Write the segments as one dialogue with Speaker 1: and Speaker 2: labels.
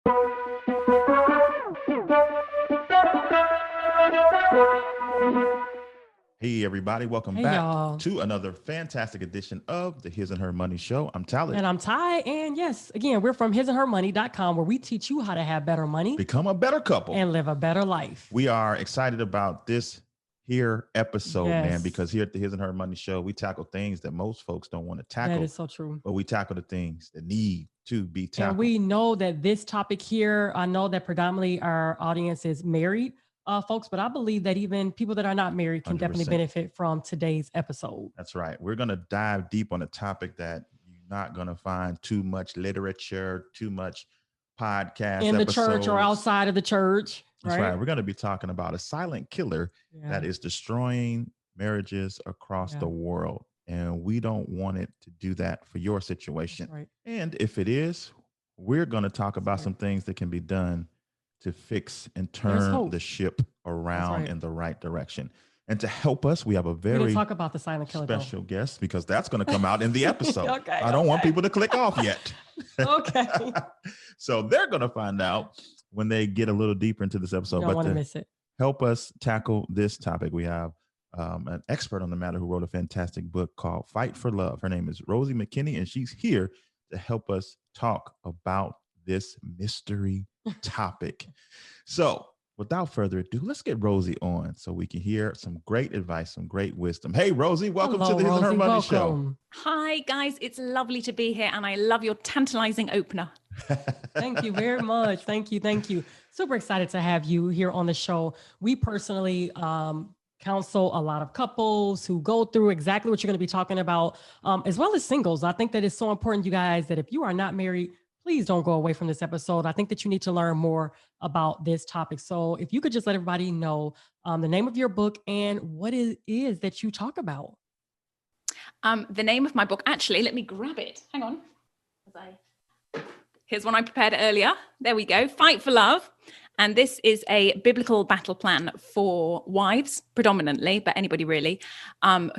Speaker 1: Hey, everybody. Welcome
Speaker 2: Hey,
Speaker 1: back
Speaker 2: y'all.
Speaker 1: to another fantastic edition of the His and Her Money Show. I'm Tyler.
Speaker 2: And I'm Ty. And yes, again, we're from hisandhermoney.com, where we teach you how to have better money,
Speaker 1: Become a better couple,
Speaker 2: and live a better life.
Speaker 1: We are excited about this here episode, man,
Speaker 2: Yes.
Speaker 1: because here at the His and Her Money Show, we tackle things that most folks don't want to tackle.
Speaker 2: That is so true.
Speaker 1: But we tackle the things that need to be tackled.
Speaker 2: And we know that this topic here, I know that predominantly our audience is married folks, but I believe that even people that are not married can
Speaker 1: 100%.
Speaker 2: definitely benefit from today's episode.
Speaker 1: That's right. We're going to dive deep on a topic that you're not going to find too much literature, too much podcast
Speaker 2: In the
Speaker 1: episodes.
Speaker 2: church or outside of the church.
Speaker 1: That's right. We're going to be talking about a silent killer that is destroying marriages across the world. And we don't want it to do that for your situation.
Speaker 2: Right.
Speaker 1: And if it is, we're going to talk about some things that can be done to fix and turn the ship around in the right direction. And to help us, we have a very
Speaker 2: talk about the silent killer
Speaker 1: special guest, because that's going to come out in the episode.
Speaker 2: Okay,
Speaker 1: I don't want people to click off yet.
Speaker 2: Okay.
Speaker 1: So they're going to find out when they get a little deeper into this episode.
Speaker 2: You don't want to miss it.
Speaker 1: Help us tackle this topic, we have an expert on the matter who wrote a fantastic book called Fight for Love. Her name is Rosie Makinney, and she's here to help us talk about this mystery topic. So without further ado, let's get Rosie on so we can hear some great advice, some great wisdom. Hey, Rosie, welcome to the His and Her Money Show.
Speaker 3: Hi, guys. It's lovely to be here, and I love your tantalizing opener.
Speaker 2: Thank you very much. Thank you. Super excited to have you here on the show. We personally counsel a lot of couples who go through exactly what you're going to be talking about, as well as singles. I think that it's so important, you guys, that if you are not married, please don't go away from this episode. I think that you need to learn more about this topic. So if you could just let everybody know the name of your book and what it is that you talk about.
Speaker 3: The name of my book, actually, let me grab it. Hang on. Here's one I prepared earlier. There we go. Fight for Love. And this is a biblical battle plan for wives, predominantly, but anybody really,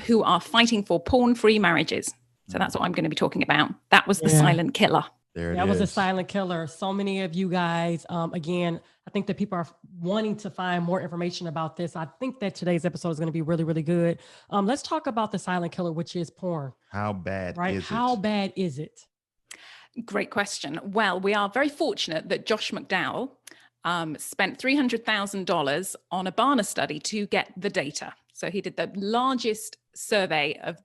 Speaker 3: who are fighting for porn-free marriages. So that's what I'm going to be talking about. That was the silent killer.
Speaker 2: That was a silent killer. So many of you guys, again, I think that people are wanting to find more information about this. I think that today's episode is going to be really, really good. Let's talk about the silent killer, which is porn.
Speaker 1: How bad is it?
Speaker 2: How bad is it?
Speaker 3: Great question. Well, we are very fortunate that Josh McDowell spent $300,000 on a Barna study to get the data. So he did the largest survey of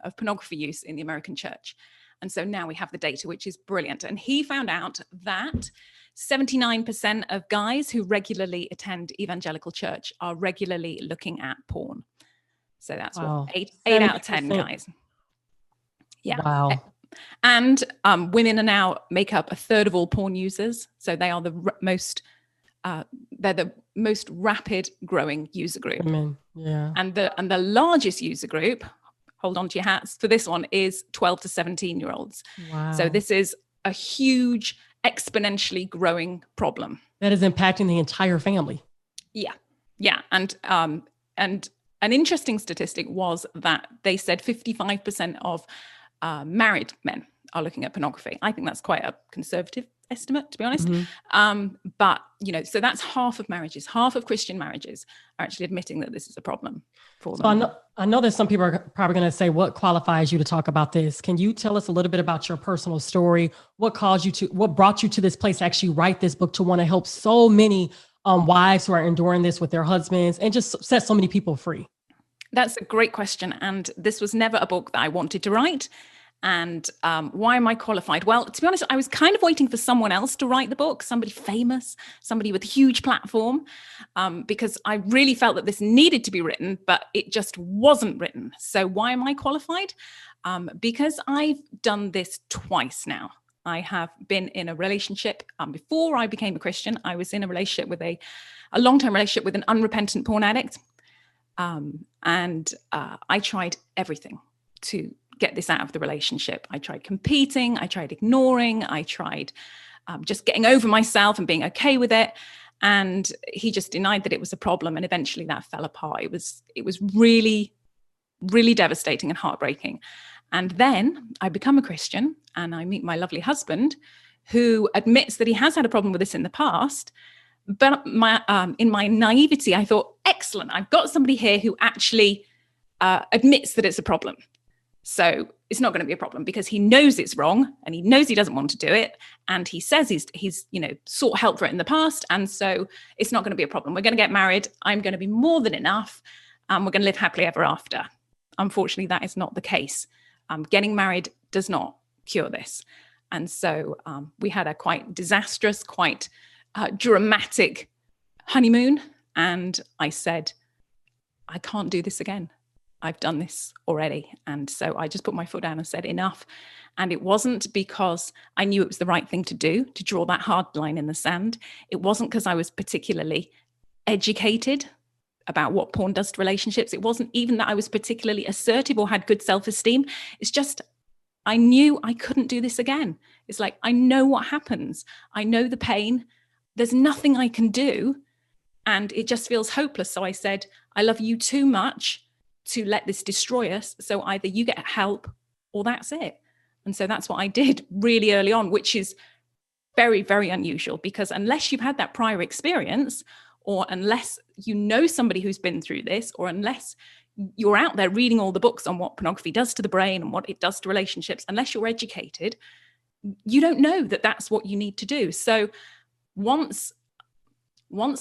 Speaker 3: of pornography use in the American church. And so now we have the data, which is brilliant. And he found out that 79% of guys who regularly attend evangelical church are regularly looking at porn. So that's what, eight out of 10 guys. Yeah.
Speaker 2: Wow.
Speaker 3: And women are now make up a third of all porn users. So they are the most rapid growing user group.
Speaker 2: Women. Yeah.
Speaker 3: And the largest user group, hold on to your hats for this one, is 12 to 17 year olds.
Speaker 2: Wow.
Speaker 3: So this is a huge, exponentially growing problem.
Speaker 2: That is impacting the entire family.
Speaker 3: Yeah. Yeah. And an interesting statistic was that they said 55% of married men are looking at pornography. I think that's quite a conservative estimate, to be honest. But, so that's half of marriages, half of Christian marriages are actually admitting that this is a problem for them.
Speaker 2: So I know that some people are probably going to say, what qualifies you to talk about this? Can you tell us a little bit about your personal story? What brought you to this place to actually write this book, to want to help so many wives who are enduring this with their husbands and just set so many people free?
Speaker 3: That's a great question. And this was never a book that I wanted to write. And why am I qualified? Well, to be honest, I was kind of waiting for someone else to write the book, somebody famous, somebody with a huge platform, because I really felt that this needed to be written, but it just wasn't written. So why am I qualified? Because I've done this twice now. I have been in a relationship. Before I became a Christian, I was in a relationship with a long-term relationship with an unrepentant porn addict. And I tried everything to get this out of the relationship. I tried competing, I tried ignoring, I tried just getting over myself and being okay with it. And he just denied that it was a problem. And eventually that fell apart. It was really, really devastating and heartbreaking. And then I become a Christian and I meet my lovely husband, who admits that he has had a problem with this in the past. But in my naivety, I thought, excellent, I've got somebody here who actually admits that it's a problem. So it's not going to be a problem because he knows it's wrong and he knows he doesn't want to do it. And he says he's sought help for it in the past. And so it's not going to be a problem. We're going to get married. I'm going to be more than enough. We're going to live happily ever after. Unfortunately, that is not the case. Getting married does not cure this. And so we had a quite disastrous, quite dramatic honeymoon. And I said, I can't do this again. I've done this already. And so I just put my foot down and said, enough. And it wasn't because I knew it was the right thing to do, to draw that hard line in the sand. It wasn't because I was particularly educated about what porn does to relationships. It wasn't even that I was particularly assertive or had good self-esteem. It's just, I knew I couldn't do this again. It's like, I know what happens. I know the pain. There's nothing I can do. And it just feels hopeless. So I said, I love you too much to let this destroy us. So either you get help or that's it. And so that's what I did really early on, which is very, very unusual, because unless you've had that prior experience, or unless you know somebody who's been through this, or unless you're out there reading all the books on what pornography does to the brain and what it does to relationships, unless you're educated, you don't know that that's what you need to do. So once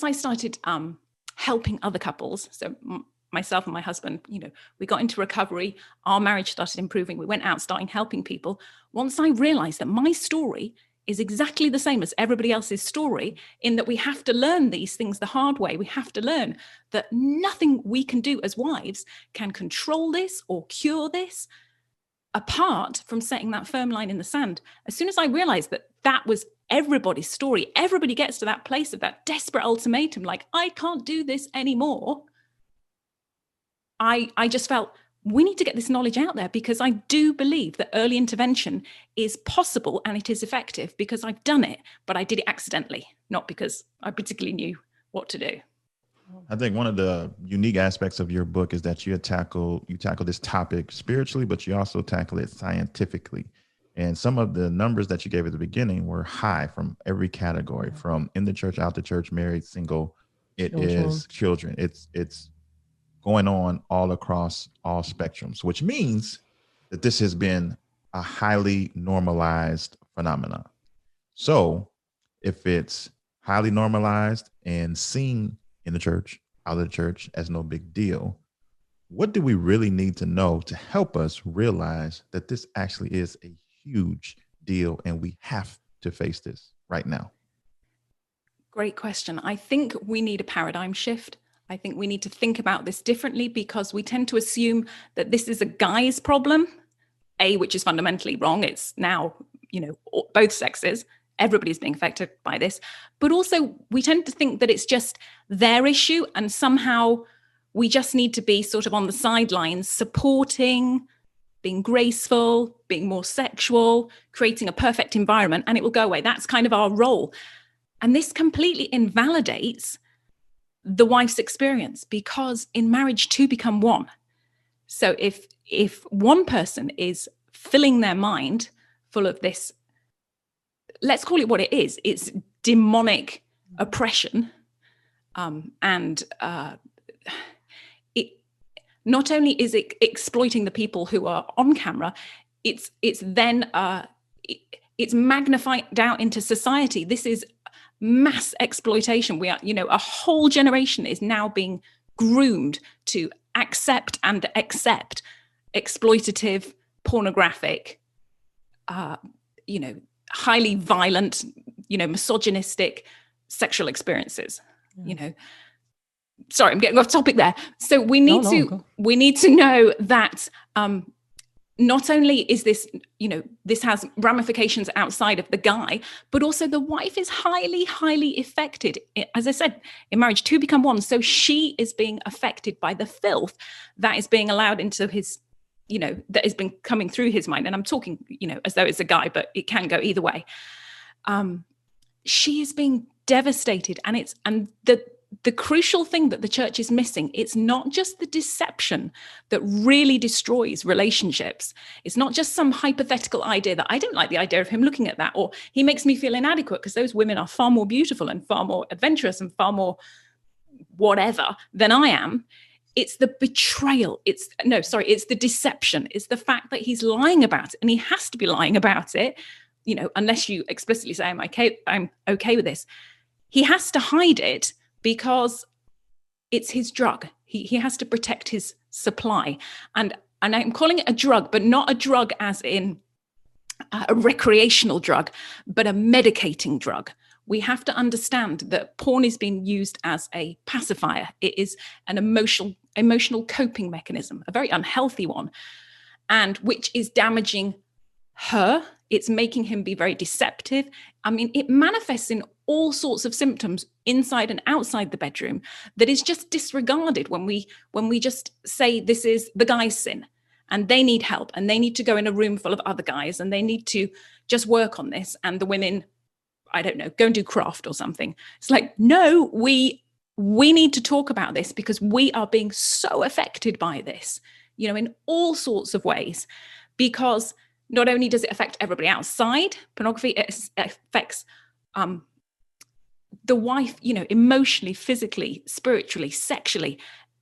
Speaker 3: I started helping other couples, so myself and my husband, we got into recovery, our marriage started improving, we went out starting helping people. Once I realized that my story is exactly the same as everybody else's story, in that we have to learn these things the hard way. We have to learn that nothing we can do as wives can control this or cure this, apart from setting that firm line in the sand. As soon as I realized that that was everybody's story, everybody gets to that place of that desperate ultimatum, like, I can't do this anymore. I just felt, we need to get this knowledge out there, because I do believe that early intervention is possible and it is effective, because I've done it, but I did it accidentally, not because I particularly knew what to do.
Speaker 1: I think one of the unique aspects of your book is that you tackle this topic spiritually, but you also tackle it scientifically. And some of the numbers that you gave at the beginning were high from every category, from in the church, out the church, married, single. It is children. It's going on all across all spectrums, which means that this has been a highly normalized phenomenon. So if it's highly normalized and seen in the church, out of the church as no big deal, what do we really need to know to help us realize that this actually is a huge deal and we have to face this right now?
Speaker 3: Great question. I think we need a paradigm shift. I think we need to think about this differently, because we tend to assume that this is a guy's problem, which is fundamentally wrong. It's now, both sexes, everybody's being affected by this, but also we tend to think that it's just their issue, and somehow we just need to be sort of on the sidelines, supporting, being graceful, being more sexual, creating a perfect environment, and it will go away. That's kind of our role. And this completely invalidates the wife's experience, because in marriage, two become one. So if one person is filling their mind full of this, let's call it what it is, it's demonic oppression, and it not only is it exploiting the people who are on camera, it's then it's magnified out into society. This is mass exploitation. We are, a whole generation is now being groomed to accept and accept exploitative, pornographic, highly violent, misogynistic sexual experiences.
Speaker 2: Yeah.
Speaker 3: Sorry, I'm getting off topic there. So we need to know that not only is this, this has ramifications outside of the guy, but also the wife is highly, highly affected. As I said, in marriage, two become one. So she is being affected by the filth that is being allowed into his, that has been coming through his mind. And I'm talking, as though it's a guy, but it can go either way. She is being devastated, and the crucial thing that the church is missing, it's not just the deception that really destroys relationships. It's not just some hypothetical idea that I don't like the idea of him looking at that, or he makes me feel inadequate, because those women are far more beautiful and far more adventurous and far more whatever than I am. It's the betrayal. It's the deception. It's the fact that he's lying about it, and he has to be lying about it, unless you explicitly say, I'm okay with this. He has to hide it because it's his drug. He has to protect his supply. And I'm calling it a drug, but not a drug as in a recreational drug, but a medicating drug. We have to understand that porn is being used as a pacifier. It is an emotional coping mechanism, a very unhealthy one, and which is damaging her. It's making him be very deceptive. I mean, it manifests in all sorts of symptoms inside and outside the bedroom that is just disregarded when we just say this is the guy's sin and they need help and they need to go in a room full of other guys and they need to just work on this, and the women, I don't know, go and do craft or something. It's like, no, we need to talk about this because we are being so affected by this, in all sorts of ways, because not only does it affect everybody outside pornography, it affects the wife, emotionally, physically, spiritually, sexually,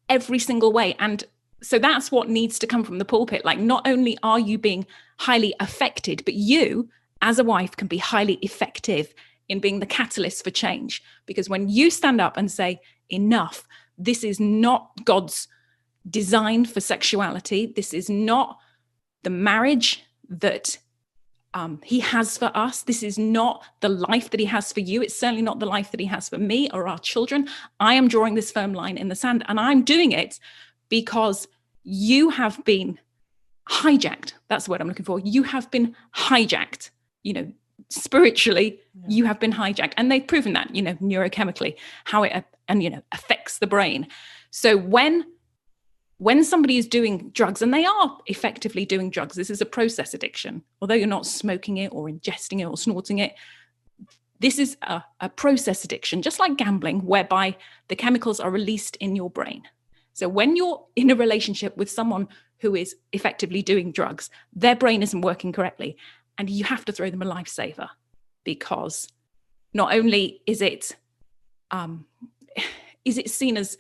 Speaker 3: every single way. And so that's what needs to come from the pulpit. Like, not only are you being highly affected, but you as a wife can be highly effective in being the catalyst for change. Because when you stand up and say, enough, this is not God's design for sexuality. This is not the marriage that he has for us. This is not the life that he has for you. It's certainly not the life that he has for me or our children. I am drawing this firm line in the sand, and I'm doing it because you have been hijacked. That's the word I'm looking for. You have been hijacked, spiritually. Yeah. You have been hijacked, and they've proven that, neurochemically, how it affects the brain. So when somebody is doing drugs, and they are effectively doing drugs, this is a process addiction, although you're not smoking it or ingesting it or snorting it. This is a process addiction, just like gambling, whereby the chemicals are released in your brain. So when you're in a relationship with someone who is effectively doing drugs, their brain isn't working correctly, and you have to throw them a lifesaver, because not only is it seen as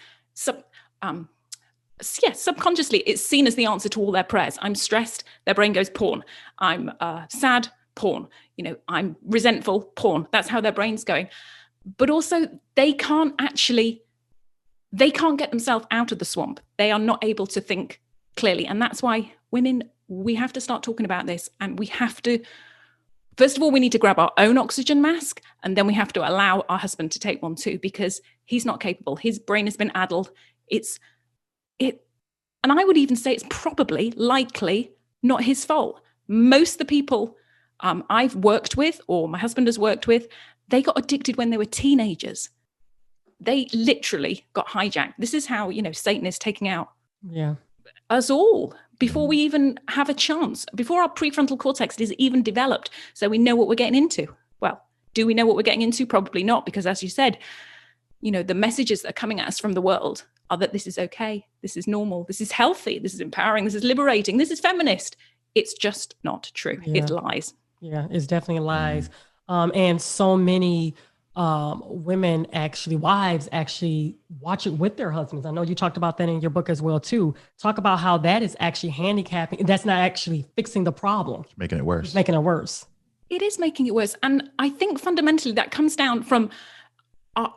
Speaker 3: subconsciously, it's seen as the answer to all their prayers. I'm stressed, their brain goes porn. I'm sad, porn. I'm resentful, porn. That's how their brain's going. But also, they can't get themselves out of the swamp. They are not able to think clearly. And that's why women, we have to start talking about this. And we have to, first of all, we need to grab our own oxygen mask. And then we have to allow our husband to take one too, because he's not capable. His brain has been addled. And I would even say it's probably, likely, not his fault. Most of the people I've worked with, or my husband has worked with, they got addicted when they were teenagers. They literally got hijacked. This is how, Satan is taking out us all before we even have a chance, before our prefrontal cortex is even developed, so we know what we're getting into. Well, do we know what we're getting into? Probably not, because as you said, the messages that are coming at us from the world are that this is okay, this is normal, this is healthy, this is empowering, this is liberating, this is feminist. It's just not true. It's lies.
Speaker 2: Yeah, it's definitely lies. And so many women, wives actually watch it with their husbands. I know you talked about that in your book as well too. Talk about how that is actually handicapping. That's not actually fixing the problem.
Speaker 1: It's making it worse.
Speaker 2: It's making it worse.
Speaker 3: It is making it worse. And I think fundamentally that comes down from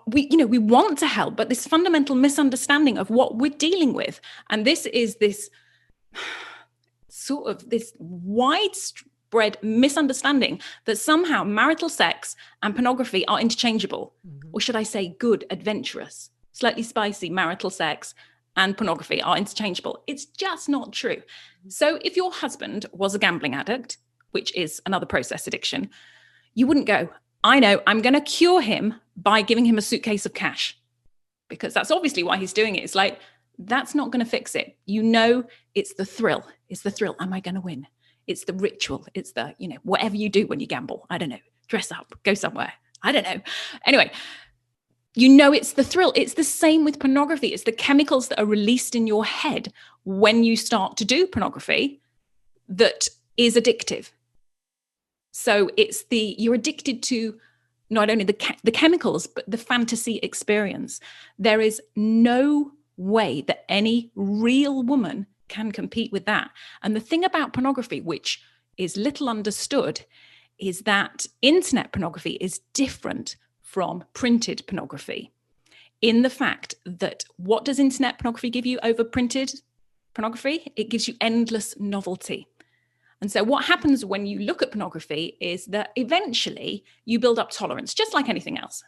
Speaker 3: we want to help, but this fundamental misunderstanding of what we're dealing with. And this is this sort of this widespread misunderstanding that somehow marital sex and pornography are interchangeable. Mm-hmm. Or should I say good, adventurous, slightly spicy marital sex and pornography are interchangeable. It's just not true. Mm-hmm. So if your husband was a gambling addict, which is another process addiction, you wouldn't go, I know, I'm going to cure him by giving him a suitcase of cash, because that's obviously why he's doing it. It's like, that's not going to fix it. It's the thrill. It's the thrill. Am I going to win? It's the ritual. It's the, whatever you do when you gamble. I don't know. Dress up, go somewhere. I don't know. Anyway, You know, it's the thrill. It's the same with pornography. It's the chemicals that are released in your head when you start to do pornography that is addictive. So you're addicted to not only the chemicals, but the fantasy experience. There is no way that any real woman can compete with that. And the thing about pornography, which is little understood, is that internet pornography is different from printed pornography in the fact that what does internet pornography give you over printed pornography? It gives you endless novelty. And so what happens when you look at pornography is that eventually you build up tolerance, just like anything else,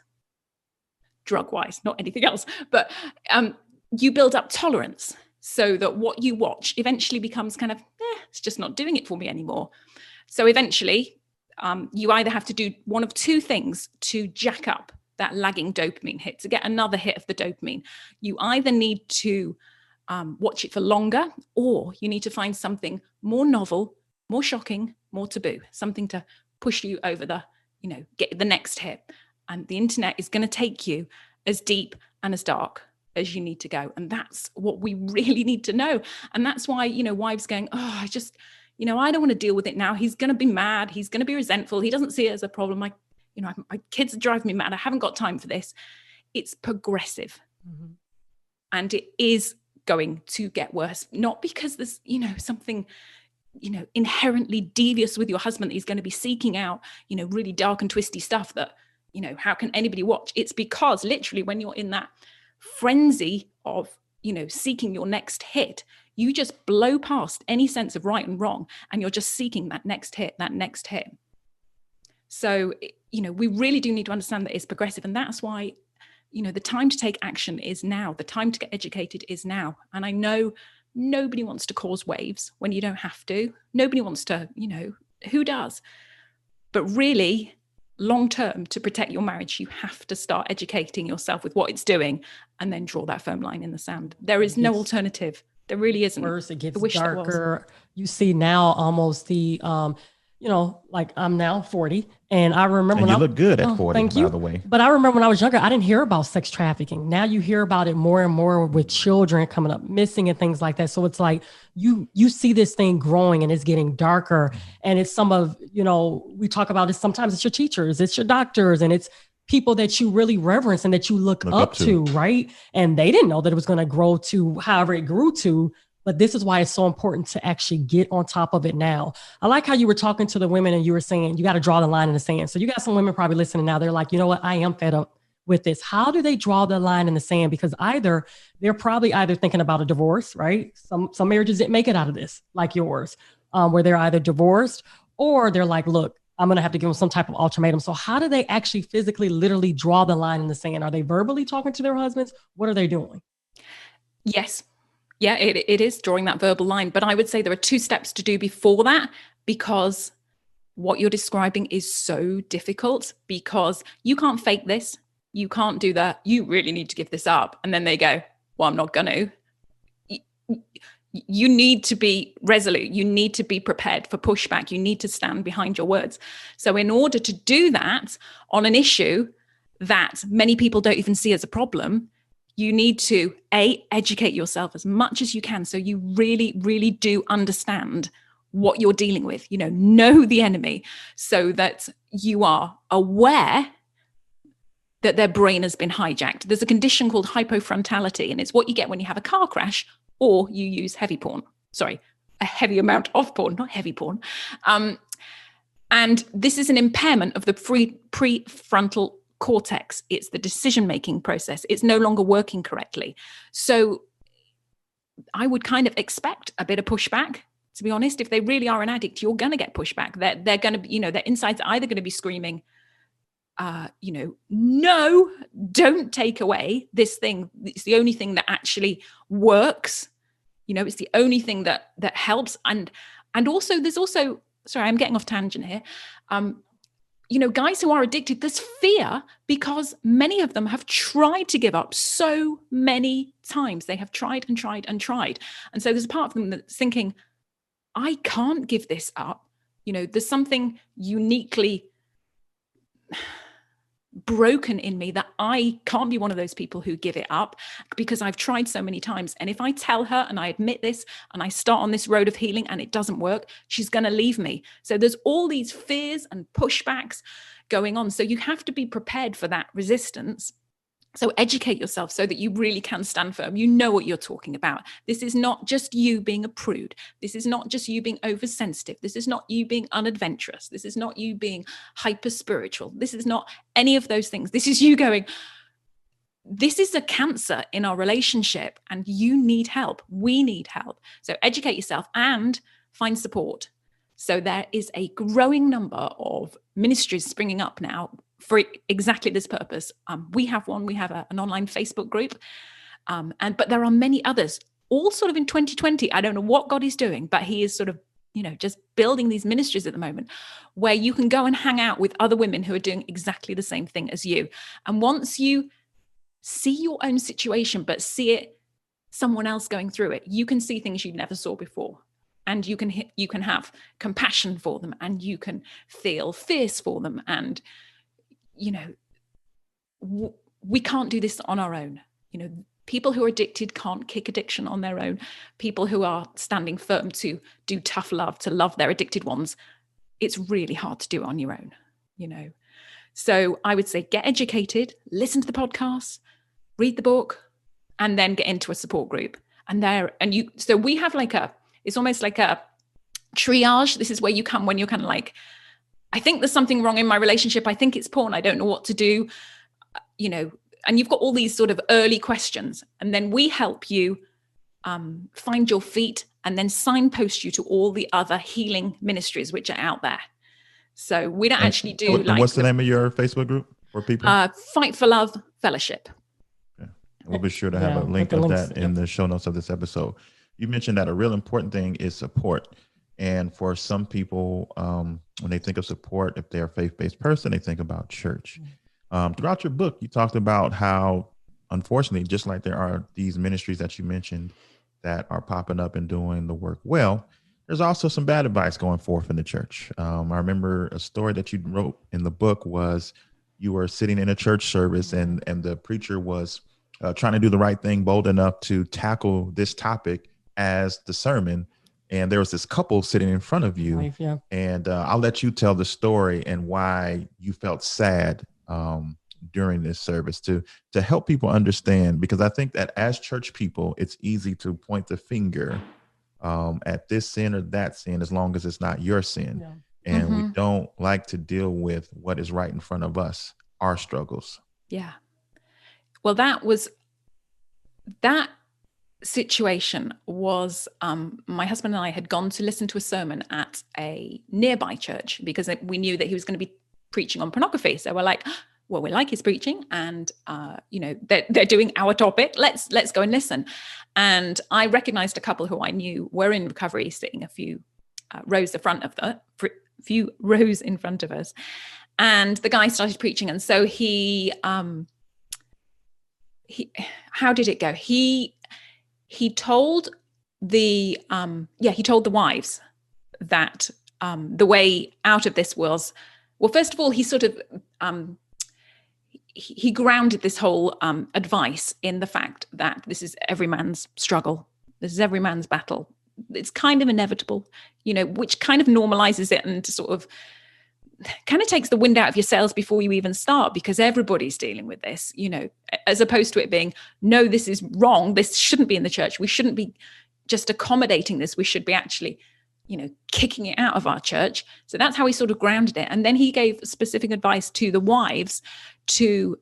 Speaker 3: drug-wise, not anything else, but you build up tolerance so that what you watch eventually becomes kind of, it's just not doing it for me anymore. So eventually you either have to do one of two things to jack up that lagging dopamine hit, to get another hit of the dopamine. You either need to watch it for longer, or you need to find something more novel, more shocking, more taboo, something to push you over the, get the next hit. And the internet is going to take you as deep and as dark as you need to go. And that's what we really need to know. And that's why, wives going, oh, I just, I don't want to deal with it now. He's going to be mad. He's going to be resentful. He doesn't see it as a problem. My kids are driving me mad. I haven't got time for this. It's progressive. Mm-hmm. And it is going to get worse, not because there's, something, inherently devious with your husband that he's going to be seeking out, really dark and twisty stuff that, how can anybody watch? It's because literally when you're in that frenzy of, seeking your next hit, you just blow past any sense of right and wrong, and you're just seeking that next hit. So, we really do need to understand that it's progressive. And that's why, the time to take action is now. The time to get educated is now. And I know nobody wants to cause waves when you don't have to. Nobody wants to, who does? But really, long term, to protect your marriage, you have to start educating yourself with what it's doing and then draw that firm line in the sand. There is no alternative. There really isn't.
Speaker 2: Worse, it gets darker. You see now almost the, like I'm now 40, and I remember
Speaker 1: when you look good at 40,
Speaker 2: thank you.
Speaker 1: By the way.
Speaker 2: But I remember when I was younger, I didn't hear about sex trafficking. Now you hear about it more and more with children coming up missing and things like that. So it's like you see this thing growing and it's getting darker. And it's some of, we talk about it. Sometimes it's your teachers, it's your doctors, and it's people that you really reverence and that you look up to, right? And they didn't know that it was going to grow to however it grew to. But this is why it's so important to actually get on top of it now. I like how you were talking to the women and you were saying, you got to draw the line in the sand. So you got some women probably listening now. They're like, you know what? I am fed up with this. How do they draw the line in the sand? Because they're probably thinking about a divorce, right? Some marriages didn't make it out of this, like yours, where they're either divorced or they're like, look, I'm going to have to give them some type of ultimatum. So how do they actually physically, literally draw the line in the sand? Are they verbally talking to their husbands? What are they doing?
Speaker 3: Yes. Yeah, it is drawing that verbal line. But I would say there are 2 steps to do before that, because what you're describing is so difficult, because you can't fake this. You can't do that. You really need to give this up. And then they go, well, I'm not going to. You need to be resolute. You need to be prepared for pushback. You need to stand behind your words. So in order to do that on an issue that many people don't even see as a problem, you need to educate yourself as much as you can, so you really, really do understand what you're dealing with. Know the enemy, so that you are aware that their brain has been hijacked. There's a condition called hypofrontality, and it's what you get when you have a car crash or you use heavy porn. Sorry, a heavy amount of porn, not heavy porn. And this is an impairment of the prefrontal cortex. It's the decision-making process. It's no longer working correctly. So I would kind of expect a bit of pushback, to be honest. If they really are an addict, you're going to get pushback. They're going to be, their insides are either going to be screaming, no, don't take away this thing. It's the only thing that actually works. It's the only thing that helps. And also there's also, sorry, I'm getting off tangent here. Guys who are addicted, there's fear, because many of them have tried to give up so many times. They have tried and tried and tried. And so there's a part of them that's thinking, I can't give this up. There's something uniquely broken in me that I can't be one of those people who give it up, because I've tried so many times. And if I tell her and I admit this and I start on this road of healing and it doesn't work, she's going to leave me. So there's all these fears and pushbacks going on. So you have to be prepared for that resistance. So educate yourself so that you really can stand firm. You know what you're talking about. This is not just you being a prude. This is not just you being oversensitive. This is not you being unadventurous. This is not you being hyper spiritual. This is not any of those things. This is you going, this is a cancer in our relationship and you need help. We need help. So educate yourself and find support. So there is a growing number of ministries springing up now for exactly this purpose. We have one. We have an online Facebook group, but there are many others, all sort of in 2020. I don't know what God is doing, but He is sort of, just building these ministries at the moment where you can go and hang out with other women who are doing exactly the same thing as you. And once you see your own situation, but see it, someone else going through it, you can see things you never saw before. And you can have compassion for them, and you can feel fierce for them. And we can't do this on our own. People who are addicted can't kick addiction on their own. People who are standing firm to do tough love, to love their addicted ones, it's really hard to do it on your own, So I would say get educated, listen to the podcasts, read the book, and then get into a support group. So we have it's almost like a triage. This is where you come when you're kind of like, I think there's something wrong in my relationship. I think it's porn. I don't know what to do, and you've got all these sort of early questions. And then we help you find your feet and then signpost you to all the other healing ministries which are out there. So we don't actually do
Speaker 1: what's the name of your Facebook group for people?
Speaker 3: Fight for Love Fellowship.
Speaker 1: Okay. We'll be sure to have a link of that in the show notes of this episode. You mentioned that a real important thing is support. And for some people, when they think of support, if they're a faith-based person, they think about church. Throughout your book, you talked about how, unfortunately, just like there are these ministries that you mentioned that are popping up and doing the work well, there's also some bad advice going forth in the church. I remember a story that you wrote in the book was you were sitting in a church service and the preacher was trying to do the right thing, bold enough to tackle this topic as the sermon. And there was this couple sitting in front of you, and I'll let you tell the story and why you felt sad during this service to help people understand, because I think that as church people, it's easy to point the finger at this sin or that sin, as long as it's not your sin. Yeah. And we don't like to deal with what is right in front of us, our struggles.
Speaker 3: Yeah. Well, that situation was my husband and I had gone to listen to a sermon at a nearby church because we knew that he was going to be preaching on pornography. So we're like, well, we like his preaching, and they're doing our topic. Let's go and listen. And I recognized a couple who I knew were in recovery, sitting a few rows in front of us. And the guy started preaching, and so he how did it go? He told the wives that the way out of this was, well, first of all, he sort of he grounded this whole advice in the fact that this is every man's struggle. This is every man's battle. It's kind of inevitable, which kind of normalizes it and sort of kind of takes the wind out of your sails before you even start, because everybody's dealing with this, as opposed to it being, no, this is wrong. This shouldn't be in the church. We shouldn't be just accommodating this. We should be actually, kicking it out of our church. So that's how he sort of grounded it. And then he gave specific advice to the wives to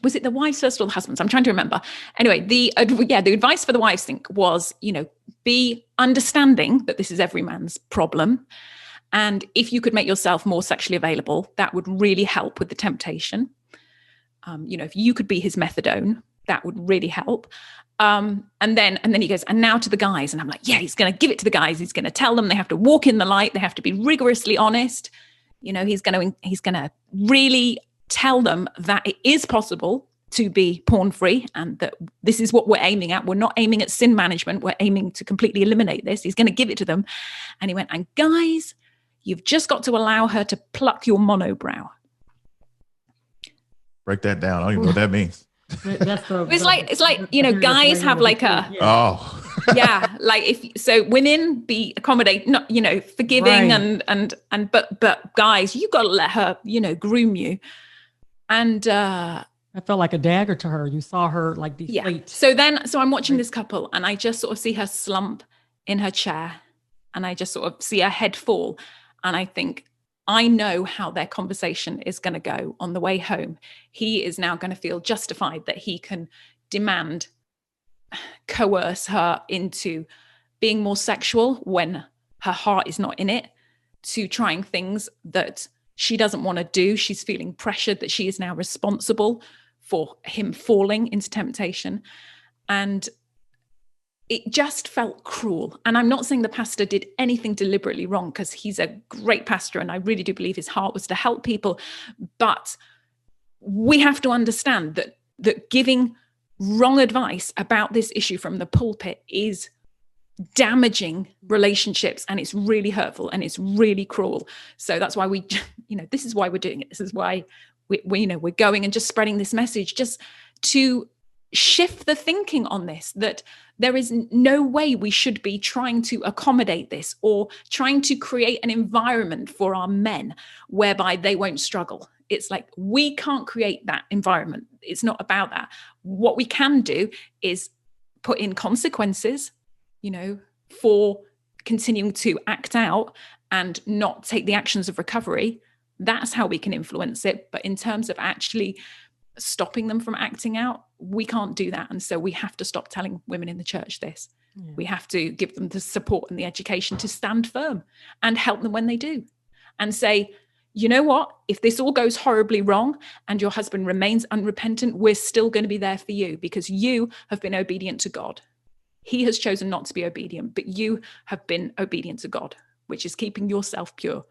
Speaker 3: was it the wives first or the husbands? I'm trying to remember. Anyway, the advice for the wives was, be understanding that this is every man's problem. And if you could make yourself more sexually available, that would really help with the temptation. If you could be his methadone, that would really help. And then he goes, and now to the guys. And I'm like, yeah, he's going to give it to the guys. He's going to tell them they have to walk in the light. They have to be rigorously honest. He's going to really tell them that it is possible to be porn free, and that this is what we're aiming at. We're not aiming at sin management. We're aiming to completely eliminate this. He's going to give it to them. And he went, and guys, You've just got to allow her to pluck your monobrow.
Speaker 1: Break that down. I don't even know what that means.
Speaker 3: It's like, you know, guys have like a,
Speaker 1: Oh.
Speaker 3: yeah, like women be accommodate, not, you know, forgiving, right. but guys, you got to let her, you know, groom you. And I
Speaker 2: felt like a dagger to her. You saw her like deflate.
Speaker 3: Yeah. So I'm watching this couple, and I just sort of see her slump in her chair, and I just sort of see her head fall. And I think, I know how their conversation is going to go on the way home. He is now going to feel justified that he can demand, coerce her into being more sexual when her heart is not in it, to trying things that she doesn't want to do. She's feeling pressured that she is now responsible for him falling into temptation. And it just felt cruel. And I'm not saying the pastor did anything deliberately wrong, because he's a great pastor and I really do believe his heart was to help people. But we have to understand that giving wrong advice about this issue from the pulpit is damaging relationships, and it's really hurtful and it's really cruel. So that's why this is why we're doing it. This is why we're going and just spreading this message, just to shift the thinking on this, that there is no way we should be trying to accommodate this or trying to create an environment for our men whereby they won't struggle. It's like, we can't create that environment. It's not about that. What we can do is put in consequences, you know, for continuing to act out and not take the actions of recovery. That's how we can influence it. But in terms of actually stopping them from acting out, we can't do that. And so we have to stop telling women in the church this. Yeah. We have to give them the support and the education to stand firm and help them when they do, and say, you know what, if this all goes horribly wrong and your husband remains unrepentant, we're still going to be there for you, because you have been obedient to God. He has chosen not to be obedient, but you have been obedient to God, which is keeping yourself pure.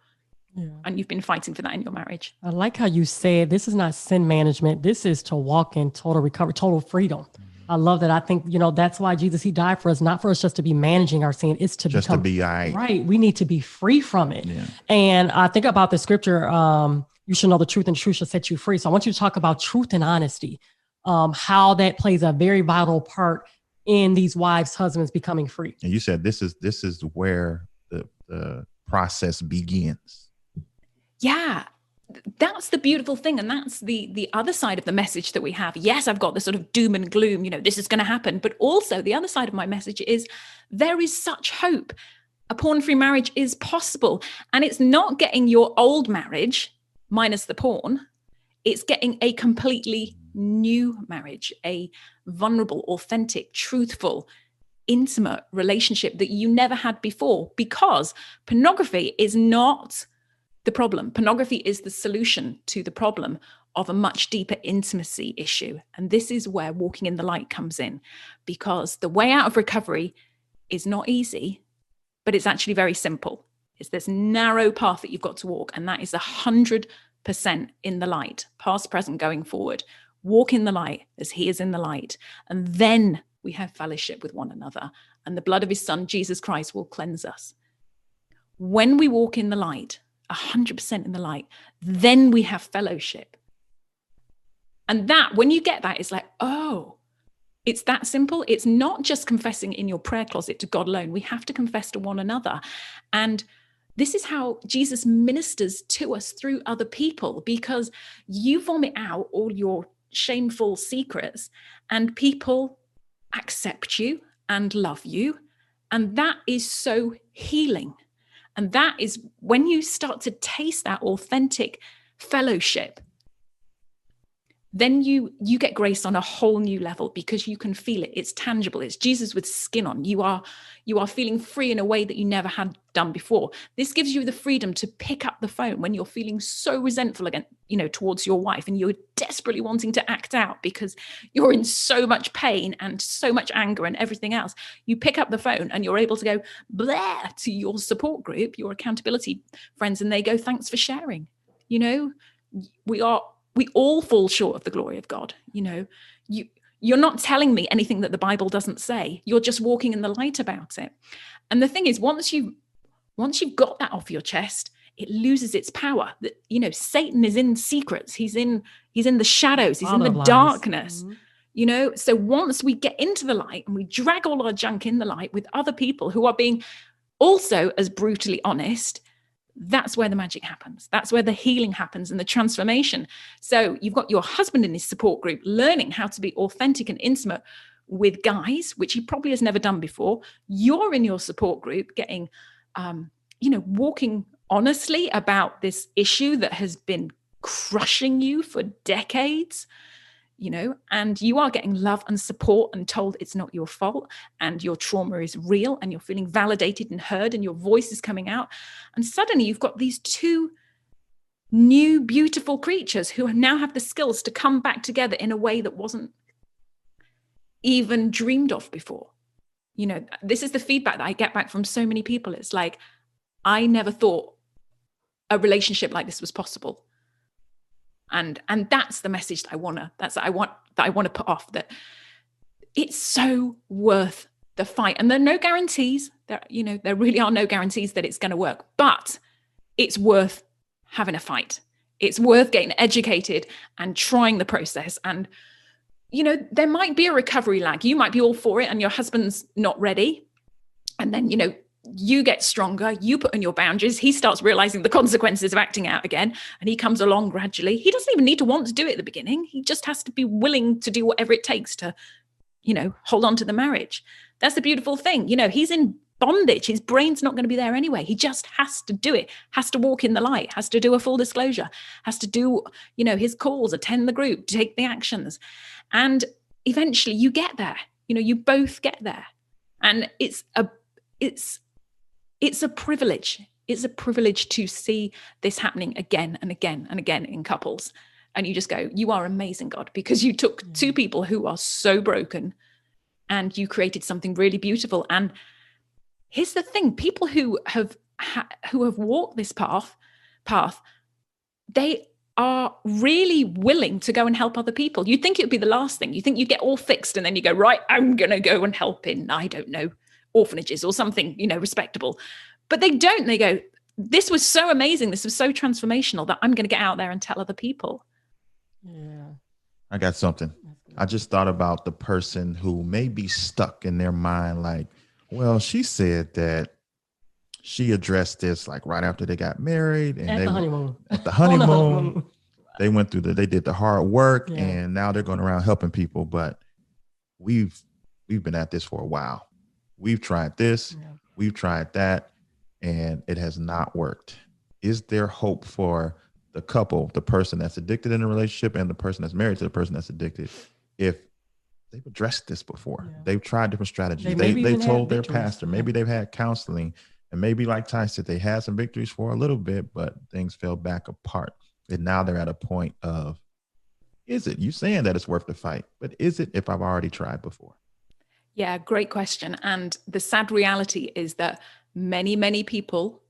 Speaker 3: Yeah. And you've been fighting for that in your marriage.
Speaker 2: I like how you said this is not sin management. This is to walk in total recovery, total freedom. I love that. I think, you know, that's why Jesus, he died for us, not for us just to be managing our sin. It's to just to be right. We need to be free from it. Yeah. And I think about the scripture, you should know the truth and the truth shall set you free. So I want you to talk about truth and honesty, how that plays a very vital part in these wives, husbands becoming free.
Speaker 1: And you said this is where the process begins.
Speaker 3: Yeah, that's the beautiful thing. And that's the other side of the message that we have. Yes, I've got the sort of doom and gloom, you know, this is going to happen. But also the other side of my message is there is such hope. A porn-free marriage is possible. And it's not getting your old marriage minus the porn. It's getting a completely new marriage, a vulnerable, authentic, truthful, intimate relationship that you never had before, because pornography is not the problem. Pornography is the solution to the problem of a much deeper intimacy issue. And this is where walking in the light comes in, because the way out of recovery is not easy, but it's actually very simple. It's this narrow path that you've got to walk. And that is 100% in the light, past, present, going forward. Walk in the light as he is in the light. And then we have fellowship with one another. And the blood of his son, Jesus Christ, will cleanse us. When we walk in the light, 100% in the light, then we have fellowship. And that, when you get that, it's like, oh, it's that simple. It's not just confessing in your prayer closet to God alone. We have to confess to one another. And this is how Jesus ministers to us through other people, because you vomit out all your shameful secrets and people accept you and love you. And that is so healing. And that is when you start to taste that authentic fellowship, then you get grace on a whole new level, because you can feel it. It's tangible. It's Jesus with skin on. You are feeling free in a way that you never had done before. This gives you the freedom to pick up the phone when you're feeling so resentful again, you know, towards your wife, and you're desperately wanting to act out because you're in so much pain and so much anger and everything else. You pick up the phone and you're able to go blah to your support group, your accountability friends, and they go, thanks for sharing. You know, we all fall short of the glory of God. You know, you're not telling me anything that the Bible doesn't say. You're just walking in the light about it. And the thing is, once you've got that off your chest, it loses its power. That, you know, Satan is in secrets. He's in the shadows. He's in the darkness. Mm-hmm. You know, so once we get into the light and we drag all our junk in the light with other people who are being also as brutally honest, that's where the magic happens. That's where the healing happens and the transformation. So you've got your husband in his support group learning how to be authentic and intimate with guys, which he probably has never done before. You're in your support group getting, you know, walking honestly about this issue that has been crushing you for decades, you know, and you are getting love and support and told it's not your fault and your trauma is real and you're feeling validated and heard and your voice is coming out. And suddenly you've got these two new beautiful creatures who now have the skills to come back together in a way that wasn't even dreamed of before. You know, this is the feedback that I get back from so many people. It's like, I never thought a relationship like this was possible. And that's the message that I want to put off, that it's so worth the fight. And there are no guarantees. There really are no guarantees that it's going to work, but it's worth having a fight. It's worth getting educated and trying the process. And, you know, there might be a recovery lag. You might be all for it and your husband's not ready. And then, you know, you get stronger, you put in your boundaries, he starts realizing the consequences of acting out again, and he comes along gradually. He doesn't even need to want to do it at the beginning. He just has to be willing to do whatever it takes to, you know, hold on to the marriage. That's the beautiful thing. You know, he's in bondage. His brain's not going to be there anyway. He just has to do it, has to walk in the light, has to do a full disclosure, has to do, you know, his calls, attend the group, take the actions. And eventually you get there, you know, you both get there. And it's a privilege. It's a privilege to see this happening again and again and again in couples. And you just go, you are amazing, God, because you took two people who are so broken and you created something really beautiful. And here's the thing, people who have walked this path, they are really willing to go and help other people. You'd think it would be the last thing. You think you get all fixed and then you go, right, I'm going to go and help in, I don't know, orphanages or something, you know, respectable. But they don't. They go, this was so amazing. This was so transformational that I'm going to get out there and tell other people.
Speaker 2: Yeah.
Speaker 1: I got something. I just thought about the person who may be stuck in their mind, like, well, she said that she addressed this like right after they got married and
Speaker 2: at the honeymoon.
Speaker 1: At the honeymoon, they went through they did the hard work, and now they're going around helping people. But we've been at this for a while. We've tried this, we've tried that, and it has not worked. Is there hope for the couple, the person that's addicted in a relationship and the person that's married to the person that's addicted, if they've addressed this before? They've tried different strategies. They told their pastor, maybe they've had counseling, and maybe, like Ty said, they had some victories for a little bit, but things fell back apart. And now they're at a point of, is it? You saying that it's worth the fight, but is it if I've already tried before?
Speaker 3: Yeah, great question. And the sad reality is that many, many people,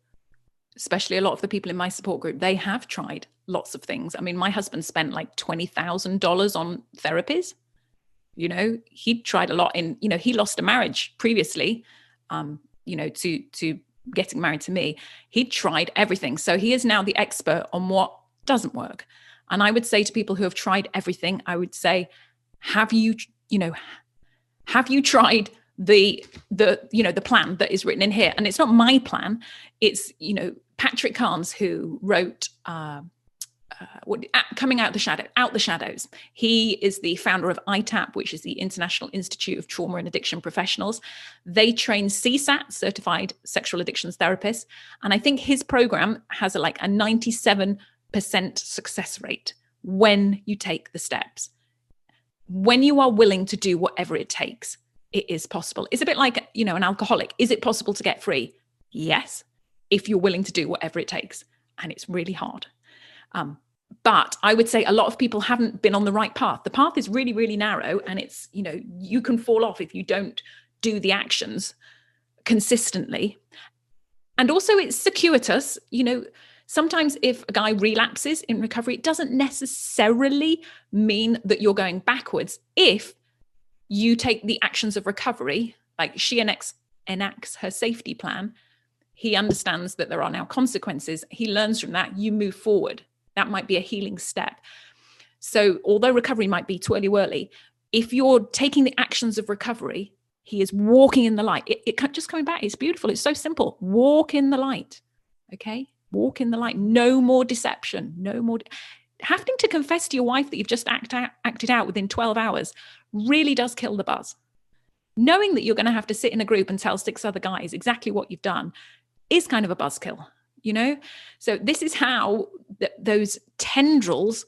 Speaker 3: especially a lot of the people in my support group, they have tried lots of things. I mean, my husband spent like $20,000 on therapies. You know, he tried a lot in, you know, he lost a marriage previously, you know, to getting married to me. He tried everything. So he is now the expert on what doesn't work. And I would say to people who have tried everything, I would say, have you tried the plan that is written in here? And it's not my plan. It's, you know, Patrick Carnes, who wrote Coming Out the Shadows. He is the founder of ITAP, which is the International Institute of Trauma and Addiction Professionals. They train CSAT, certified sexual addictions therapists. And I think his program has a 97% success rate when you take the steps. When you are willing to do whatever it takes, it is possible. It's a bit like, you know, an alcoholic. Is it possible to get free? Yes, if you're willing to do whatever it takes. And it's really hard. But I would say a lot of people haven't been on the right path. The path is really, really narrow, and it's, you know, you can fall off if you don't do the actions consistently. And also it's circuitous. You know, sometimes if a guy relapses in recovery, it doesn't necessarily mean that you're going backwards. If you take the actions of recovery, like she enacts her safety plan, He understands that there are now consequences. He learns from that. You move forward. That might be a healing step. So although recovery might be twirly-whirly, if you're taking the actions of recovery, he is walking in the light. It just coming back. It's beautiful. It's so simple. Walk in the light. Okay? Walk in the light. No more deception. No more. Having to confess to your wife that you've just acted out within 12 hours really does kill the buzz. Knowing that you're going to have to sit in a group and tell 6 other guys exactly what you've done is kind of a buzzkill, you know? So this is how those tendrils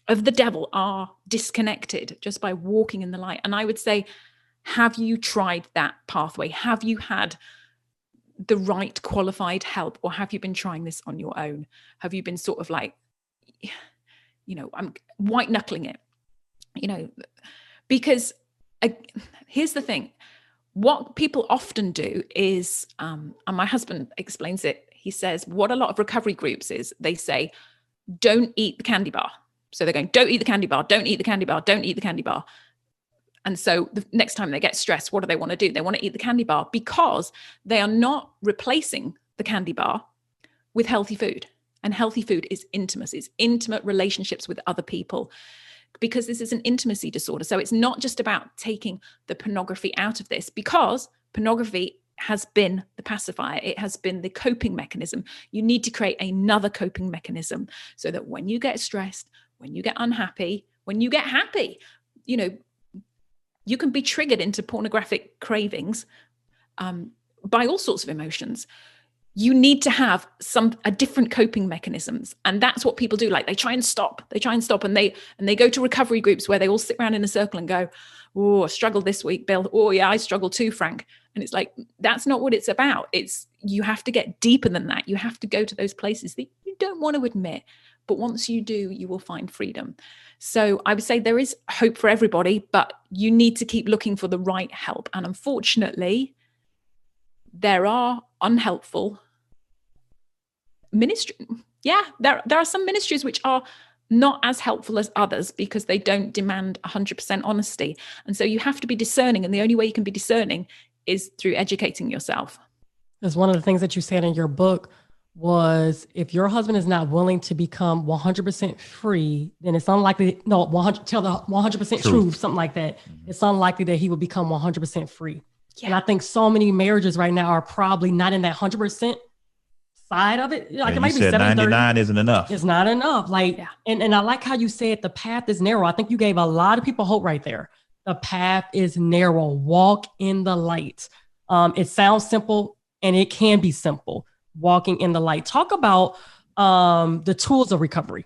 Speaker 3: of the devil are disconnected, just by walking in the light. And I would say, have you tried that pathway? Have you had the right qualified help, or have you been trying this on your own? Have you been sort of like, I'm white knuckling it, because here's the thing. What people often do is, and my husband explains it, he says, what a lot of recovery groups is, they say, don't eat the candy bar. So they're going, don't eat the candy bar, don't eat the candy bar, don't eat the candy bar. And so the next time they get stressed, what do they want to do? They want to eat the candy bar, because they are not replacing the candy bar with healthy food. And healthy food is intimacy. It's intimate relationships with other people, because this is an intimacy disorder. So it's not just about taking the pornography out of this, because pornography has been the pacifier. It has been the coping mechanism. You need to create another coping mechanism so that when you get stressed, when you get unhappy, when you get happy, you can be triggered into pornographic cravings by all sorts of emotions. You need to have a different coping mechanisms. And that's what people do. Like they try and stop and they go to recovery groups where they all sit around in a circle and go, oh, I struggled this week, Bill. Oh yeah, I struggled too, Frank. And it's like, that's not what it's about. You have to get deeper than that. You have to go to those places that you don't want to admit. But once you do, you will find freedom. So I would say there is hope for everybody, but you need to keep looking for the right help. And unfortunately, there are unhelpful ministry. Yeah, there are some ministries which are not as helpful as others because they don't demand 100% honesty. And so you have to be discerning. And the only way you can be discerning is through educating yourself.
Speaker 2: That's one of the things that you said in your book was, if your husband is not willing to become 100% free, then it's unlikely, tell the 100% truth, something like that. It's unlikely that he will become 100% free. Yeah. And I think so many marriages right now are probably not in that 100% side of it. Like, it might be
Speaker 1: 99 isn't enough.
Speaker 2: It's not enough. Like, yeah. And I like how you said the path is narrow. I think you gave a lot of people hope right there. The path is narrow. Walk in the light. It sounds simple, and it can be simple. Walking in the light. Talk about the tools of recovery.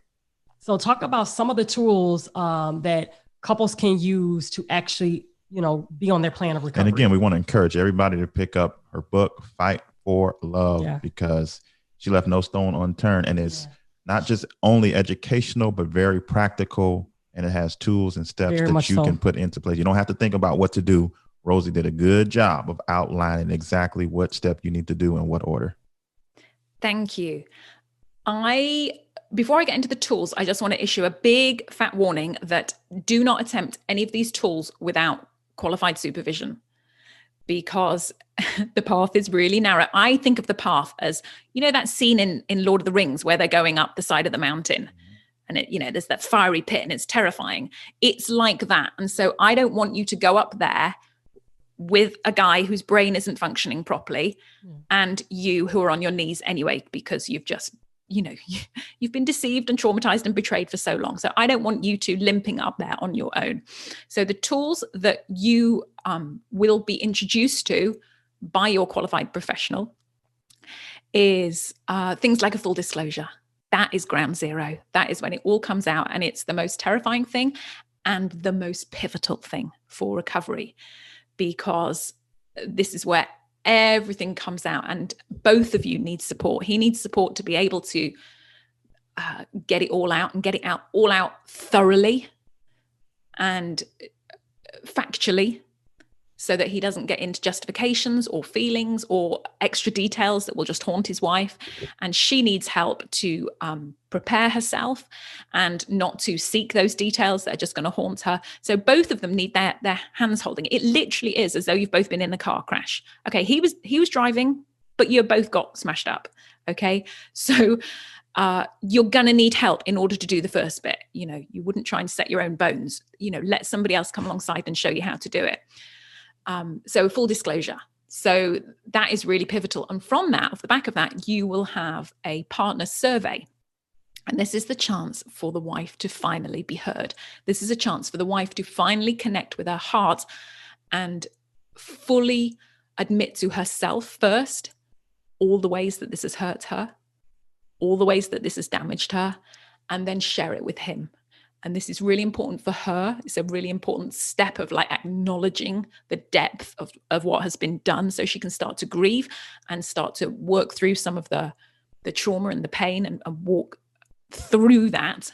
Speaker 2: So talk about some of the tools that couples can use to actually, be on their plan of recovery.
Speaker 1: And again, we want to encourage everybody to pick up her book, Fight for Love, because she left no stone unturned. And it's not just only educational, but very practical. And it has tools and steps that you can put into place. You don't have to think about what to do. Rosie did a good job of outlining exactly what step you need to do in what order.
Speaker 3: Thank you. Before I get into the tools, I just want to issue a big fat warning that do not attempt any of these tools without qualified supervision, because the path is really narrow. I think of the path as, that scene in Lord of the Rings where they're going up the side of the mountain and there's that fiery pit and it's terrifying. It's like that. And so I don't want you to go up there with a guy whose brain isn't functioning properly and you who are on your knees anyway, because you've just, you've been deceived and traumatized and betrayed for so long. So I don't want you to limping up there on your own. So the tools that you will be introduced to by your qualified professional is things like a full disclosure. That is ground zero. That is when it all comes out, and it's the most terrifying thing and the most pivotal thing for recovery, because this is where everything comes out, and both of you need support. He needs support to be able to get it all out and get it out all out thoroughly and factually, so that he doesn't get into justifications or feelings or extra details that will just haunt his wife. And she needs help to prepare herself and not to seek those details that are just going to haunt her. So both of them need their hands holding. It literally is as though you've both been in a car crash. Okay, he was driving, but you both got smashed up. Okay. So you're going to need help in order to do the first bit. You know, you wouldn't try and set your own bones, you know, let somebody else come alongside and show you how to do it. So full disclosure. So that is really pivotal. And from that, off the back of that, you will have a partner survey. And this is the chance for the wife to finally be heard. This is a chance for the wife to finally connect with her heart and fully admit to herself first all the ways that this has hurt her, all the ways that this has damaged her, and then share it with him. And this is really important for her. It's a really important step of like acknowledging the depth of what has been done, so she can start to grieve and start to work through some of the trauma and the pain and walk through that.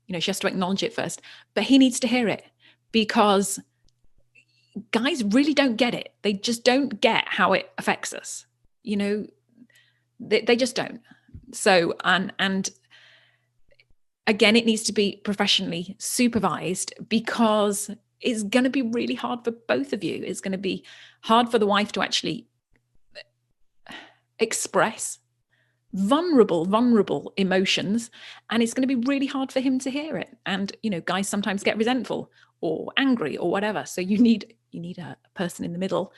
Speaker 3: You know, she has to acknowledge it first, but he needs to hear it, because guys really don't get it. They just don't get how it affects us. You know, they just don't. So, and again, it needs to be professionally supervised, because it's going to be really hard for both of you. It's going to be hard for the wife to actually express vulnerable emotions, and it's going to be really hard for him to hear it. And, you know, guys sometimes get resentful or angry or whatever. So you need a person in the middle,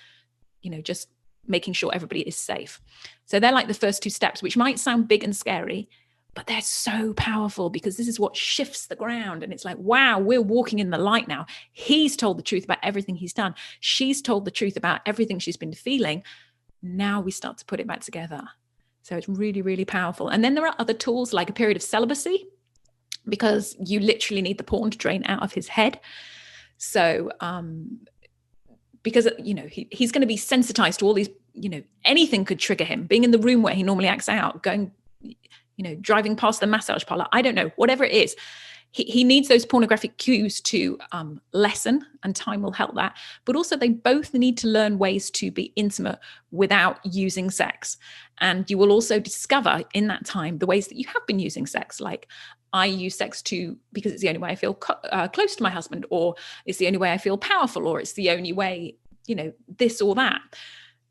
Speaker 3: you know, just making sure everybody is safe. So they're like the first two steps, which might sound big and scary, but they're so powerful, because this is what shifts the ground. And it's like, wow, we're walking in the light now. He's told the truth about everything he's done. She's told the truth about everything she's been feeling. Now we start to put it back together. So it's really, really powerful. And then there are other tools like a period of celibacy, because you literally need the porn to drain out of his head. So, because, you know, he's going to be sensitized to all these, you know, anything could trigger him. Being in the room where he normally acts out, going, you know, driving past the massage parlor, I don't know, whatever it is. He needs those pornographic cues to lessen, and time will help that. But also they both need to learn ways to be intimate without using sex. And you will also discover in that time the ways that you have been using sex. Like, I use sex because it's the only way I feel close to my husband, or it's the only way I feel powerful, or it's the only way, you know, this or that.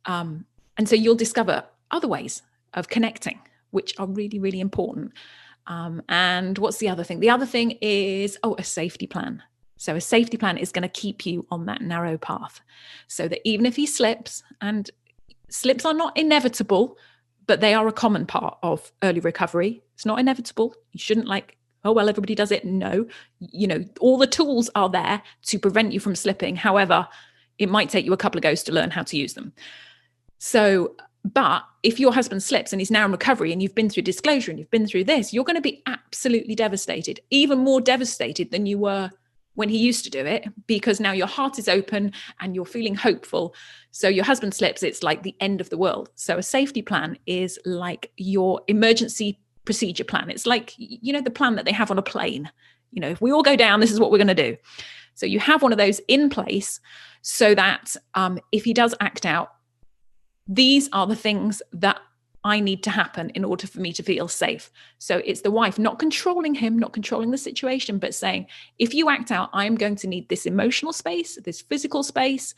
Speaker 3: And so you'll discover other ways of connecting, which are really, really important. And what's the other thing? The other thing is, a safety plan. So a safety plan is going to keep you on that narrow path, so that even if he slips, and slips are not inevitable, but they are a common part of early recovery. It's not inevitable. You shouldn't like, oh, well, everybody does it. No, you know, all the tools are there to prevent you from slipping. However, it might take you a couple of goes to learn how to use them. So, but if your husband slips and he's now in recovery, and you've been through disclosure and you've been through this, you're going to be absolutely devastated, even more devastated than you were when he used to do it, because now your heart is open and you're feeling hopeful. So your husband slips, it's like the end of the world. So a safety plan is like your emergency procedure plan. It's like, you know, the plan that they have on a plane. You know, if we all go down, this is what we're going to do. So you have one of those in place, so that if he does act out, these are the things that I need to happen in order for me to feel safe. So it's the wife not controlling him, not controlling the situation, but saying, if you act out, I am going to need this emotional space, this physical space,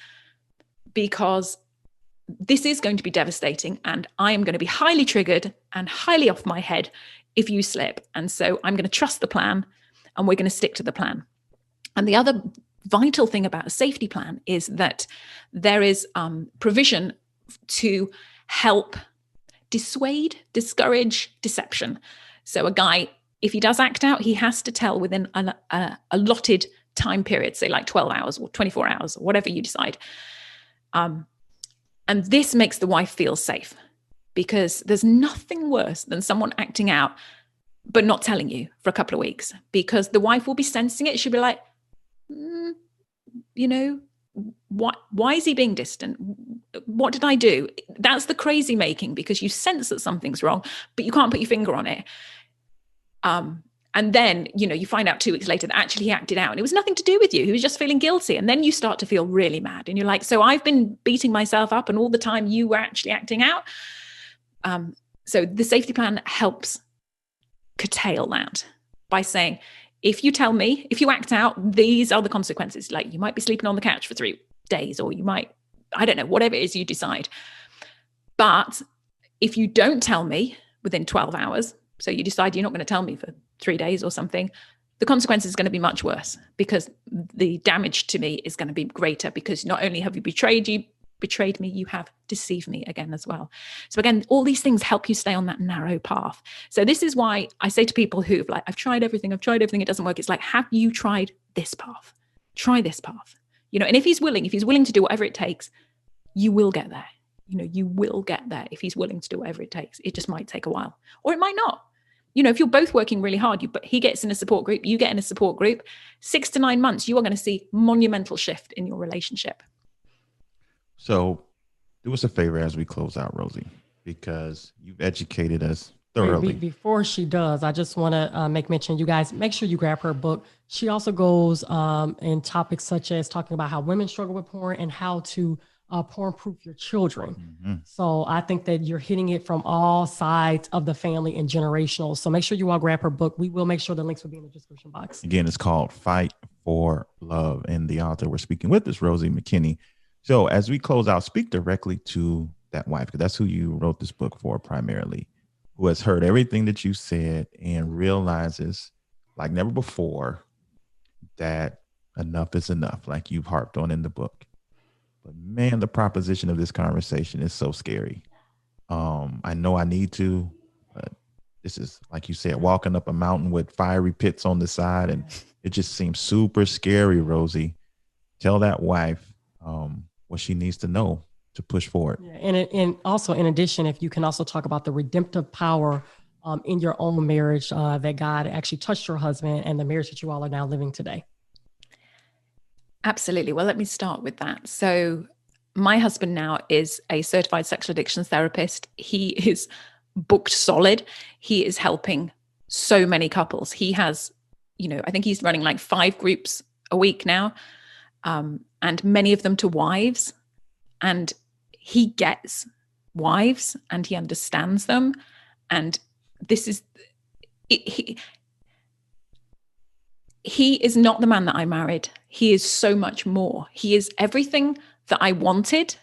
Speaker 3: because this is going to be devastating, and I am going to be highly triggered and highly off my head if you slip. And so I'm going to trust the plan, and we're going to stick to the plan. And the other vital thing about a safety plan is that there is provision to help dissuade, discourage deception. So a guy, if he does act out, he has to tell within an allotted time period, say like 12 hours or 24 hours, or whatever you decide. And this makes the wife feel safe, because there's nothing worse than someone acting out but not telling you for a couple of weeks, because the wife will be sensing it. She'll be like, you know, why is he being distant? What did I do? That's the crazy making, because you sense that something's wrong, but you can't put your finger on it. And then, you know, you find out 2 weeks later that actually he acted out and it was nothing to do with you. He was just feeling guilty. And then you start to feel really mad, and you're like, so I've been beating myself up, and all the time you were actually acting out. So the safety plan helps curtail that by saying, if you tell me, if you act out, these are the consequences. Like, you might be sleeping on the couch for 3 days, or you might, I don't know, whatever it is you decide. But if you don't tell me within 12 hours, so you decide you're not going to tell me for 3 days or something, the consequence is going to be much worse, because the damage to me is going to be greater, because not only have you betrayed me, you have deceived me again as well. So again, all these things help you stay on that narrow path. So this is why I say to people who've like, I've tried everything, it doesn't work. It's like, have you tried this path? Try this path. And if he's willing to do whatever it takes, you will get there. You will get there if he's willing to do whatever it takes. It just might take a while, or it might not. If you're both working really hard, but he gets in a support group, you get in a support group, 6 to 9 months, you are going to see monumental shift in your relationship.
Speaker 1: So do us a favor as we close out, Rosie, because you've educated us thoroughly.
Speaker 2: Before she does, I just want to make mention, you guys, make sure you grab her book. She also goes in topics such as talking about how women struggle with porn and how to porn-proof your children. Mm-hmm. So I think that you're hitting it from all sides of the family and generational. So make sure you all grab her book. We will make sure the links will be in the description box.
Speaker 1: Again, it's called Fight for Love. And the author we're speaking with is Rosie Mckinney. So as we close out, speak directly to that wife, because that's who you wrote this book for primarily, who has heard everything that you said and realizes like never before that enough is enough, like you've harped on in the book. But man, the proposition of this conversation is so scary. I know I need to, but this is, like you said, walking up a mountain with fiery pits on the side, and it just seems super scary, Rosie. Tell that wife what she needs to know to push forward.
Speaker 2: Yeah, and also, in addition, if you can also talk about the redemptive power in your own marriage, that God actually touched your husband and the marriage that you all are now living today.
Speaker 3: Absolutely. Well, let me start with that. So my husband now is a certified sexual addictions therapist. He is booked solid. He is helping so many couples. He has, I think he's running like 5 groups a week now, and many of them to wives. And he gets wives and he understands them. And this is, he is not the man that I married. He is so much more. He is everything that I wanted,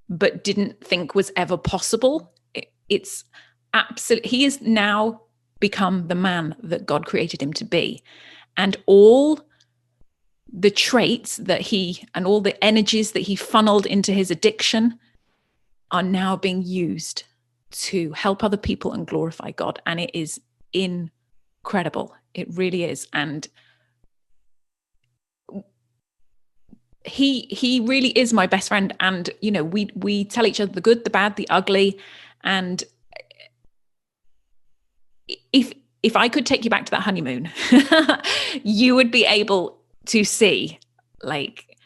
Speaker 3: but didn't think was ever possible. It's absolute. He has now become the man that God created him to be. And all the traits that and all the energies that he funneled into his addiction are now being used to help other people and glorify God. And it is incredible. It really is. And he really is my best friend. And, we tell each other the good, the bad, the ugly. And if I could take you back to that honeymoon, you would be able to see like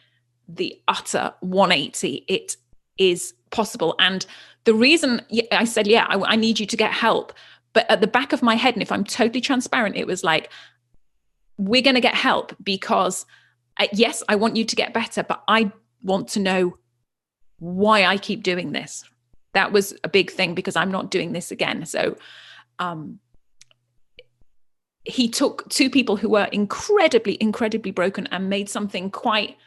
Speaker 3: the utter 180. It is possible. And the reason I said, I need you to get help. But at the back of my head, and if I'm totally transparent, it was like, we're going to get help because yes, I want you to get better, but I want to know why I keep doing this. That was a big thing because I'm not doing this again. So he took 2 people who were incredibly, incredibly broken and made something quite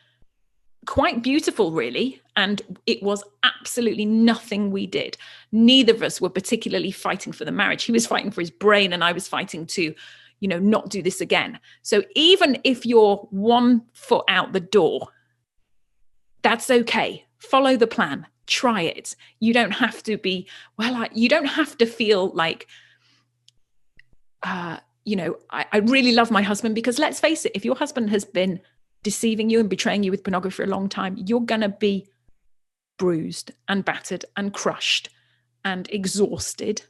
Speaker 3: beautiful, really. And it was absolutely nothing we did. Neither of us were particularly fighting for the marriage. He was fighting for his brain and I was fighting to, not do this again. So even if you're 1 foot out the door, that's okay. Follow the plan. Try it. You don't have to be, you don't have to feel like, I really love my husband, because let's face it, if your husband has been deceiving you and betraying you with pornography for a long time, you're going to be bruised and battered and crushed and exhausted.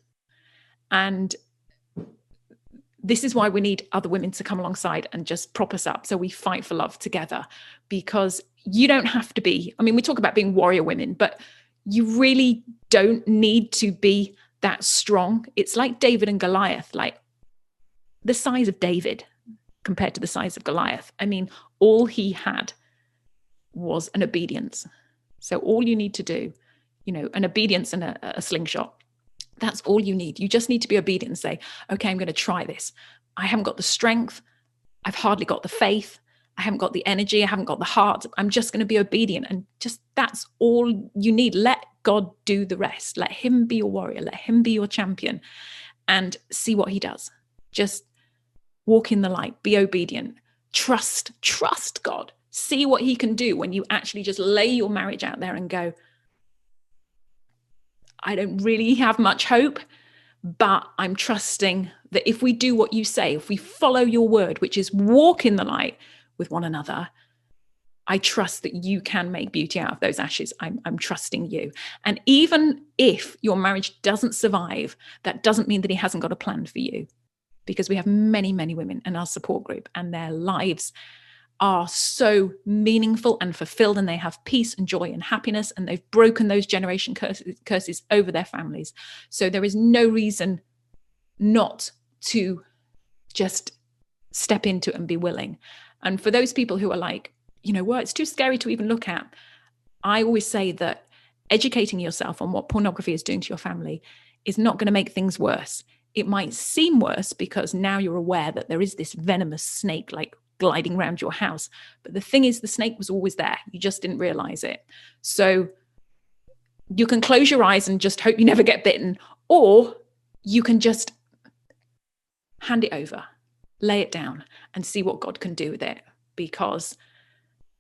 Speaker 3: And this is why we need other women to come alongside and just prop us up. So we fight for love together, because you don't have to be, we talk about being warrior women, but you really don't need to be that strong. It's like David and Goliath, like the size of David compared to the size of Goliath. All he had was an obedience. So all you need to do, an obedience and a slingshot. That's all you need. You just need to be obedient and say, okay, I'm going to try this. I haven't got the strength. I've hardly got the faith. I haven't got the energy. I haven't got the heart. I'm just going to be obedient. And just that's all you need. Let God do the rest. Let him be your warrior. Let him be your champion, and see what he does. Just walk in the light, be obedient, trust God. See what he can do when you actually just lay your marriage out there and go, I don't really have much hope, but I'm trusting that if we do what you say, if we follow your word, which is walk in the light with one another, I trust that you can make beauty out of those ashes. I'm trusting you. And even if your marriage doesn't survive, that doesn't mean that he hasn't got a plan for you, because we have many, many women in our support group, and their lives are so meaningful and fulfilled, and they have peace and joy and happiness, and they've broken those generation curses over their families. So there is no reason not to just step into it and be willing. And for those people who are like, you know what, it's too scary to even look at, I always say that educating yourself on what pornography is doing to your family is not going to make things worse. It might seem worse because now you're aware that there is this venomous snake like gliding around your house. But the thing is, the snake was always there. You just didn't realize it. So you can close your eyes and just hope you never get bitten, or you can just hand it over, lay it down, and see what God can do with it. Because,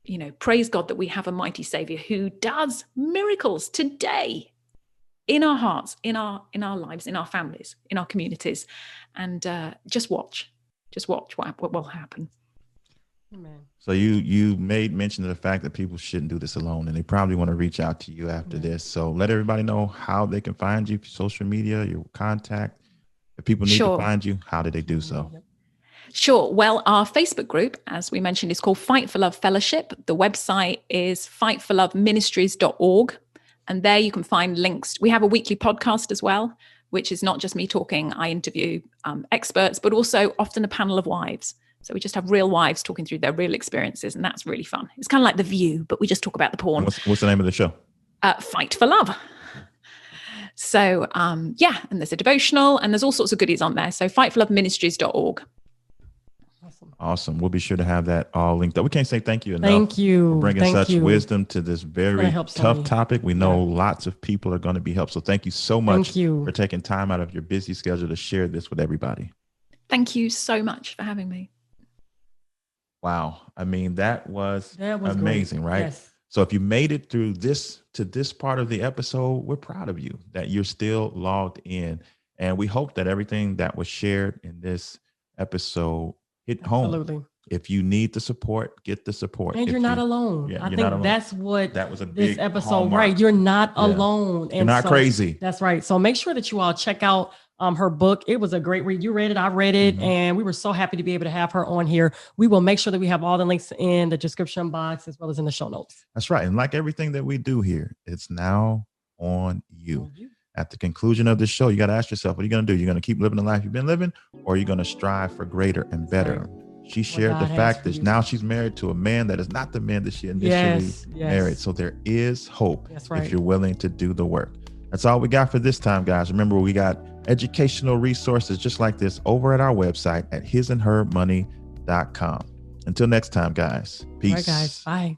Speaker 3: you know, praise God that we have a mighty Savior who does miracles today in our hearts, in our lives, in our families, in our communities. And just watch what will happen.
Speaker 2: Amen.
Speaker 1: So you made mention of the fact that people shouldn't do this alone, and they probably want to reach out to you after this. So let everybody know how they can find you, social media, your contact. If people need to find you, how do they do so?
Speaker 3: Sure. Well, our Facebook group, as we mentioned, is called Fight for Love Fellowship. The website is fightforloveministries.org. And there you can find links. We have a weekly podcast as well, which is not just me talking. I interview experts, but also often a panel of wives. So we just have real wives talking through their real experiences. And that's really fun. It's kind of like The View, but we just talk about the porn.
Speaker 1: What's the name of the show?
Speaker 3: Fight for Love. So, and there's a devotional, and there's all sorts of goodies on there. So fightforloveministries.org.
Speaker 1: Awesome. We'll be sure to have that all linked up. We can't say thank you enough.
Speaker 2: Thank you
Speaker 1: for bringing such wisdom to this very tough topic. We know lots of people are going to be helped. So thank you so much for taking time out of your busy schedule to share this with everybody.
Speaker 3: Thank you so much for having me.
Speaker 1: Wow. I mean, that was amazing,
Speaker 2: great.
Speaker 1: Right?
Speaker 2: Yes.
Speaker 1: So if you made it through to this part of the episode, we're proud of you that you're still logged in. And we hope that everything that was shared in this episode hit home. If you need the support, get the support.
Speaker 2: And you're not alone. I think that's what
Speaker 1: that was a big
Speaker 2: this episode,
Speaker 1: hallmark.
Speaker 2: Right? You're not alone. And
Speaker 1: you're not crazy.
Speaker 2: That's right. So make sure that you all check out her book. It was a great read. You read it, I read it, and we were so happy to be able to have her on here. We will make sure that we have all the links in the description box as well as in the show notes. That's
Speaker 1: right. And like everything that we do here, it's now on you. At the conclusion of the show, you got to ask yourself, what are you going to do? You're going to keep living the life you've been living, or are you going to strive for greater and better? She shared the fact that now she's married to a man that is not the man that she initially married. So there is hope if you're willing to do the work. That's all we got for this time, guys. Remember, we got educational resources just like this over at our website at hisandhermoney.com. Until next time, guys. Peace.
Speaker 2: All right, guys. Bye.